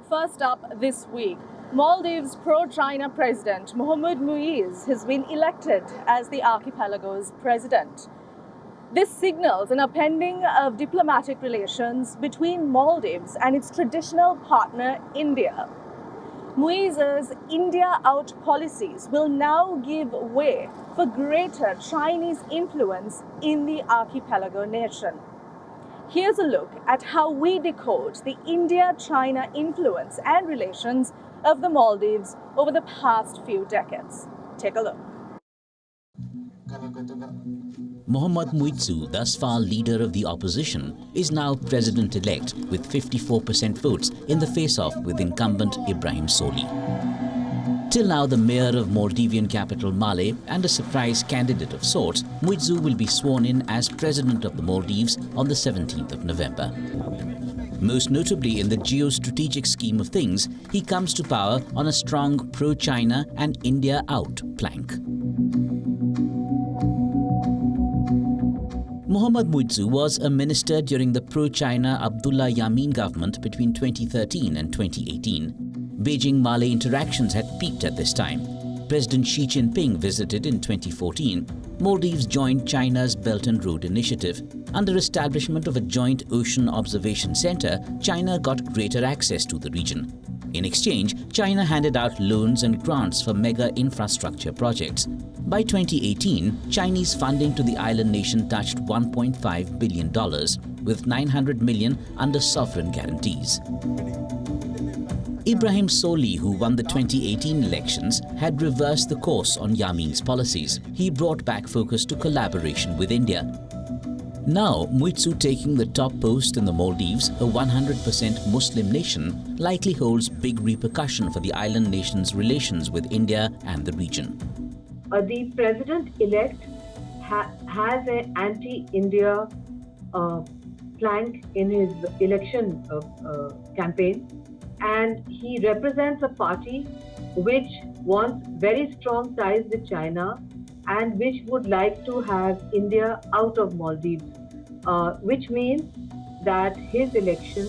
First up this week, Maldives pro-China president Mohamed Muizzu has been elected as the archipelago's president. This signals an upending of diplomatic relations between Maldives and its traditional partner India. Muizzu's India out policies will now give way for greater Chinese influence in the archipelago nation. Here's a look at how we decode the India-China influence and relations of the Maldives over the past few decades. Take a look. Mohamed Muizzu, thus far leader of the opposition, is now president-elect with 54% votes in the face-off with incumbent Ibrahim Soli. Till now the mayor of Maldivian capital Male and a surprise candidate of sorts, Muizzu will be sworn in as president of the Maldives on the 17th of November. Most notably in the geostrategic scheme of things, he comes to power on a strong pro-China and India out plank. Mohamed Muizzu was a minister during the pro-China Abdullah Yameen government between 2013 and 2018. Beijing-Male interactions had peaked at this time. President Xi Jinping visited in 2014. Maldives joined China's Belt and Road Initiative. Under establishment of a joint ocean observation center, China got greater access to the region. In exchange, China handed out loans and grants for mega infrastructure projects. By 2018, Chinese funding to the island nation touched $1.5 billion, with $900 million under sovereign guarantees. Ibrahim Soli, who won the 2018 elections, had reversed the course on Yameen's policies. He brought back focus to collaboration with India. Now, Muizzu taking the top post in the Maldives, a 100% Muslim nation, likely holds big repercussion for the island nation's relations with India and the region. The president-elect has an anti-India plank in his election campaign, and he represents a party which wants very strong ties with China and which would like to have India out of Maldives, which means that his election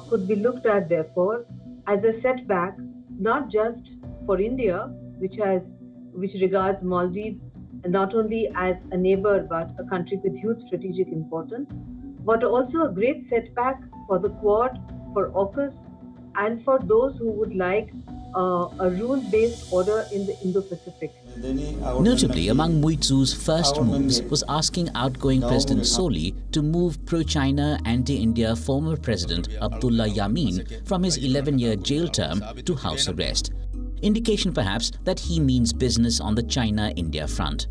could be looked at therefore as a setback, not just for India, which regards Maldives not only as a neighbor but a country with huge strategic importance, but also a great setback for the Quad, for AUKUS, and for those who would like a rule-based order in the Indo-Pacific. Notably, among Muizzu's first moves was asking outgoing President Soli to move pro-China, anti-India former President Abdullah Yameen from his 11-year jail term to house arrest. Indication perhaps that he means business on the China-India front.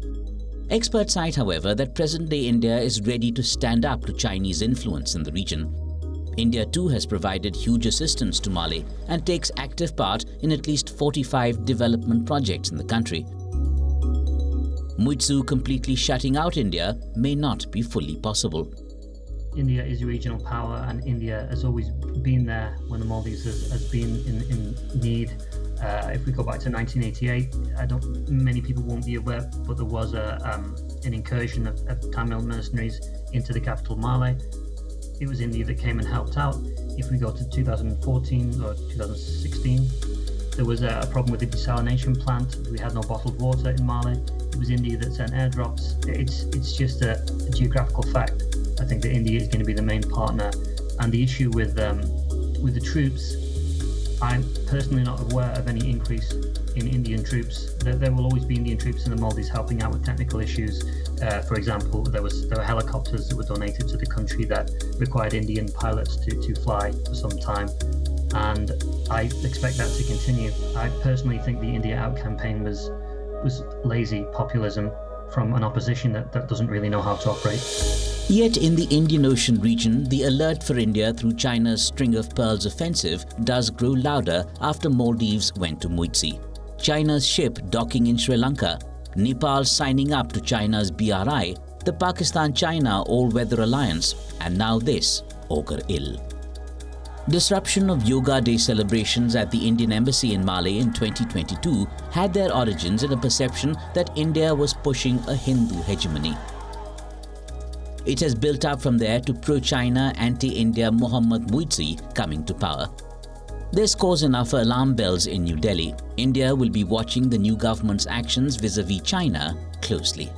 Experts cite, however, that present-day India is ready to stand up to Chinese influence in the region. India too has provided huge assistance to Mali and takes active part in at least 45 development projects in the country. Muizzu completely shutting out India may not be fully possible. India is a regional power, and India has always been there when the Maldives has been in need. If we go back to 1988, many people won't be aware, but there was an incursion of Tamil mercenaries into the capital Male. It was India that came and helped out. If we go to 2014 or 2016, there was a problem with the desalination plant. We had no bottled water in Mali. It was India that sent airdrops. It's just a geographical fact. I think that India is going to be the main partner. And the issue with the troops, I'm personally not aware of any increase in Indian troops. There will always be Indian troops in the Maldives helping out with technical issues. For example, there were helicopters that were donated to the country that required Indian pilots to fly for some time, and I expect that to continue. I personally think the India Out campaign was lazy populism from an opposition that doesn't really know how to operate. Yet in the Indian Ocean region, the alert for India through China's String of Pearls offensive does grow louder after Maldives went to Muizzu. China's ship docking in Sri Lanka, Nepal signing up to China's BRI, the Pakistan-China all-weather alliance, and now this augur ill. Disruption of Yoga Day celebrations at the Indian Embassy in Mali in 2022 had their origins in a perception that India was pushing a Hindu hegemony. It has built up from there to pro-China, anti-India Mohamed Muizzu coming to power. There's cause enough for alarm bells in New Delhi. India will be watching the new government's actions vis-à-vis China closely.